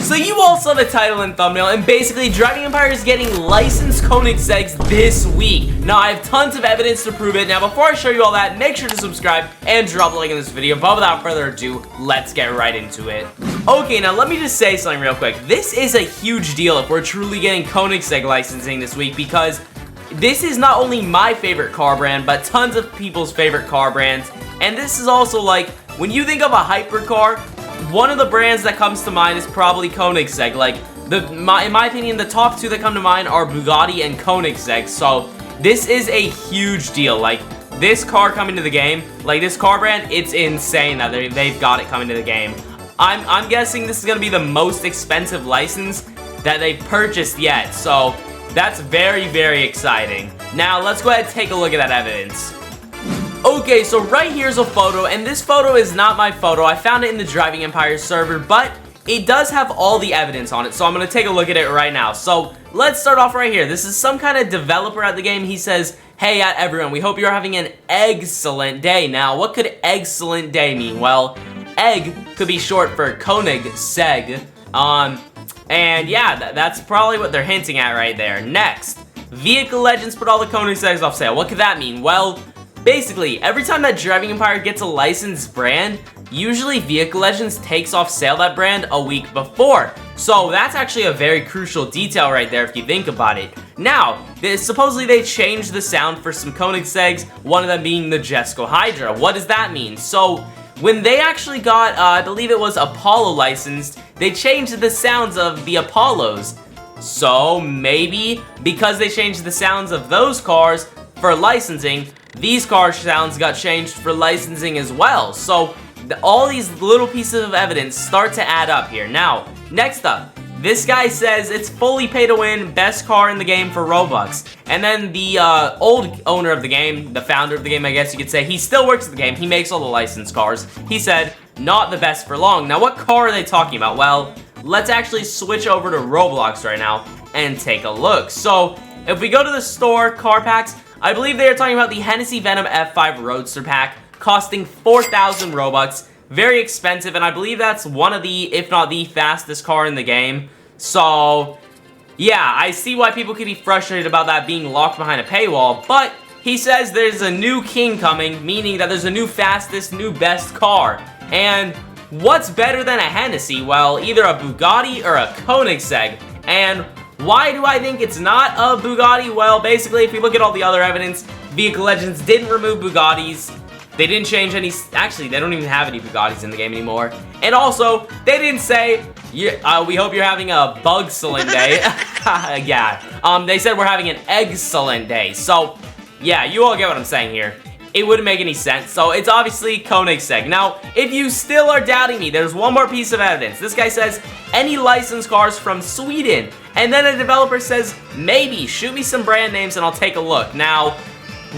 So you all saw the title and thumbnail, and basically Driving Empire is getting licensed Koenigseggs this week. Now I have tons of evidence to prove it. Now before I show you all that, make sure to subscribe and drop a like in this video. But without further ado, let's get right into it. Okay, now let me just say something real quick. This is a huge deal if we're truly getting Koenigsegg licensing this week, because this is not only my favorite car brand, but tons of people's favorite car brands. And this is also like, when you think of a hypercar, one of the brands that comes to mind is probably Koenigsegg. Like, in my opinion, the top two that come to mind are Bugatti and Koenigsegg. So, this is a huge deal. Like, this car coming to the game, like this car brand, it's insane that they've got it coming to the game. I'm guessing this is going to be the most expensive license that they've purchased yet. So, that's very, very exciting. Now, let's go ahead and take a look at that evidence. Okay, so right here's a photo, and this photo is not my photo. I found it in the Driving Empire server, but it does have all the evidence on it, so I'm going to take a look at it right now. So, let's start off right here. This is some kind of developer at the game. He says, "Hey everyone, we hope you're having an excellent day." Now, what could excellent day mean? Well, egg could be short for Koenigsegg. And yeah, that's probably what they're hinting at right there. Next, Vehicle Legends put all the Koenigseggs off sale. What could that mean? Well, basically, every time that Driving Empire gets a licensed brand, usually Vehicle Legends takes off sale that brand a week before. So that's actually a very crucial detail right there if you think about it. Now, supposedly they changed the sound for some Koenigseggs, one of them being the Jesco Hydra. What does that mean? So, when they actually got, I believe it was Apollo licensed, they changed the sounds of the Apollos. So, maybe because they changed the sounds of those cars for licensing, these car sounds got changed for licensing as well. So, all these little pieces of evidence start to add up here. Now, next up, this guy says it's fully pay to win, best car in the game for Robux. And then the old owner of the game, the founder of the game, I guess you could say, he still works at the game. He makes all the licensed cars. He said, not the best for long. Now, what car are they talking about? Well, let's actually switch over to Roblox right now and take a look. So, if we go to the store, car packs, I believe they are talking about the Hennessy Venom F5 Roadster pack, costing 4,000 Robux. Very expensive, and I believe that's one of the, if not the fastest car in the game. So, yeah, I see why people could be frustrated about that being locked behind a paywall, but he says there's a new king coming, meaning that there's a new fastest, new best car. And what's better than a Hennessy? Well, either a Bugatti or a Koenigsegg. And why do I think it's not a Bugatti? Well, basically, if you look at all the other evidence, Vehicle Legends didn't remove Bugattis. They didn't change any, actually, they don't even have any Bugattis in the game anymore. And also, they didn't say, we hope you're having a bug-excellent day. Yeah, they said we're having an excellent day. So, yeah, you all get what I'm saying here. It wouldn't make any sense, so it's obviously Koenigsegg. Now, if you still are doubting me, there's one more piece of evidence. This guy says, any licensed cars from Sweden. And then a developer says, maybe, shoot me some brand names and I'll take a look. Now,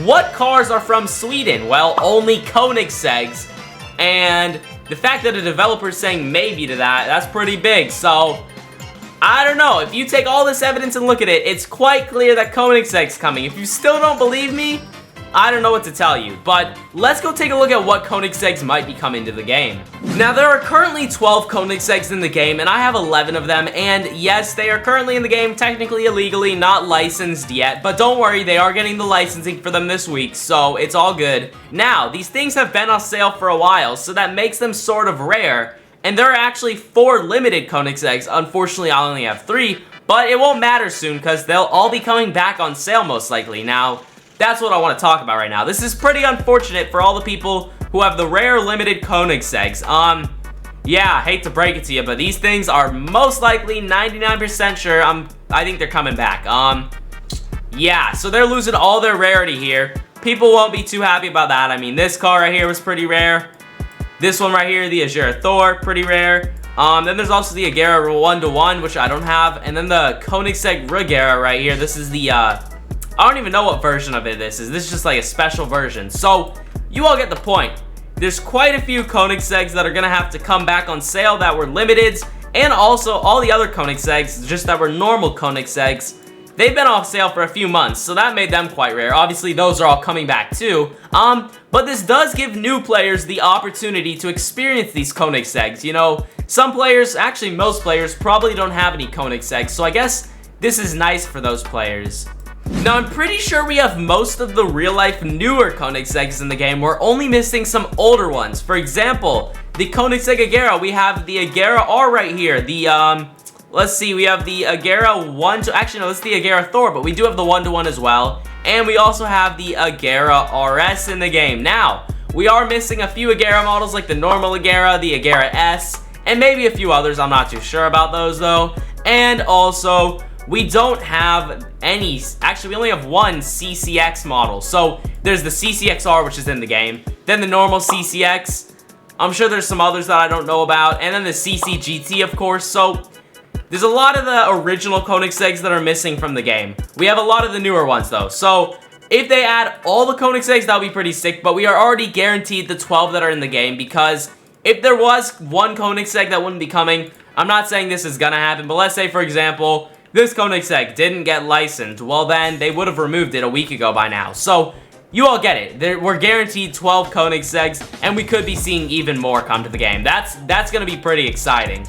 what cars are from Sweden? Well, only Koenigseggs. And the fact that a developer is saying maybe to that, that's pretty big. So, I don't know. If you take all this evidence and look at it, it's quite clear that Koenigsegg's coming. If you still don't believe me, I don't know what to tell you, but let's go take a look at what Koenigseggs might be coming to the game. Now, there are currently 12 Koenigseggs in the game, and I have 11 of them, and yes, they are currently in the game, technically illegally, not licensed yet, but don't worry, they are getting the licensing for them this week, so it's all good. Now, these things have been on sale for a while, so that makes them sort of rare, and there are actually 4 limited Koenigseggs. Unfortunately, I only have 3, but it won't matter soon, because they'll all be coming back on sale most likely. Now, that's what I want to talk about right now. This is pretty unfortunate for all the people who have the rare limited Koenigseggs. Yeah, I hate to break it to you, but these things are most likely 99% sure I think they're coming back. Yeah, so they're losing all their rarity here. People won't be too happy about that. I mean, this car right here was pretty rare. This one right here, the Azure Thor, pretty rare. Then there's also the Agera 1-to-1, which I don't have. And then the Koenigsegg Regera right here. This is the, I don't even know what version of it this is. This is just like a special version. So, you all get the point. There's quite a few Koenigseggs that are going to have to come back on sale that were limiteds. And also, all the other Koenigseggs, just that were normal Koenigseggs, they've been off sale for a few months, so that made them quite rare. Obviously, those are all coming back too. But this does give new players the opportunity to experience these Koenigseggs. You know, some players, actually most players, probably don't have any Koenigseggs, so I guess this is nice for those players. Now, I'm pretty sure we have most of the real-life newer Koenigseggs in the game. We're only missing some older ones. For example, the Koenigsegg Agera. We have the Agera R right here. The, let's see, we have the Agera 1 to, actually, no, it's the Agera Thor, but we do have the 1-to-1 as well. And we also have the Agera RS in the game. Now, we are missing a few Agera models like the normal Agera, the Agera S, and maybe a few others. I'm not too sure about those, though. And also, we don't have any, actually we only have one CCX model. So there's the CCXR, which is in the game, then the normal CCX, I'm sure there's some others that I don't know about, and then the CCGT, of course. So there's a lot of the original Koenigseggs that are missing from the game. We have a lot of the newer ones though. So if they add all the Koenigseggs, that would be pretty sick, but we are already guaranteed the 12 that are in the game, because if there was one Koenigsegg that wouldn't be coming, I'm not saying this is gonna happen, but let's say, for example, this Koenigsegg didn't get licensed, well then, they would have removed it a week ago by now. So, you all get it. We're guaranteed 12 Koenigseggs, and we could be seeing even more come to the game. That's gonna be pretty exciting.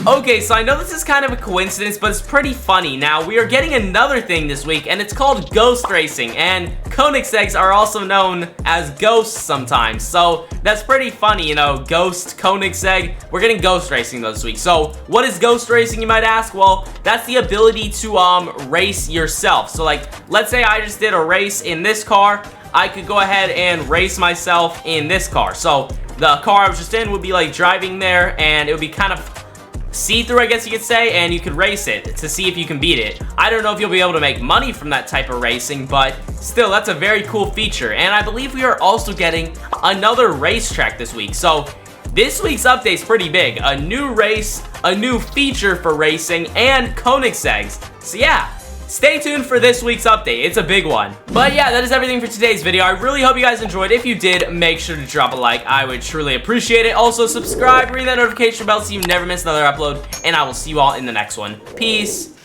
Okay, so I know this is kind of a coincidence, but it's pretty funny. Now, we are getting another thing this week, and it's called Ghost Racing, and Koenigseggs are also known as ghosts sometimes, so that's pretty funny, you know, Ghost Koenigsegg. We're getting Ghost Racing this week. So, what is Ghost Racing, you might ask? Well, that's the ability to race yourself. So, like, let's say I just did a race in this car, I could go ahead and race myself in this car. So, the car I was just in would be, like, driving there, and it would be kind of see-through, I guess you could say, and you could race it to see if you can beat it. I don't know if you'll be able to make money from that type of racing, but still, that's a very cool feature. And I believe we are also getting another racetrack this week. So this week's update is pretty big. A new race, a new feature for racing, and Koenigseggs. So yeah, stay tuned for this week's update. It's a big one. But yeah, that is everything for today's video. I really hope you guys enjoyed. If you did, make sure to drop a like. I would truly appreciate it. Also, subscribe, ring that notification bell so you never miss another upload. And I will see you all in the next one. Peace.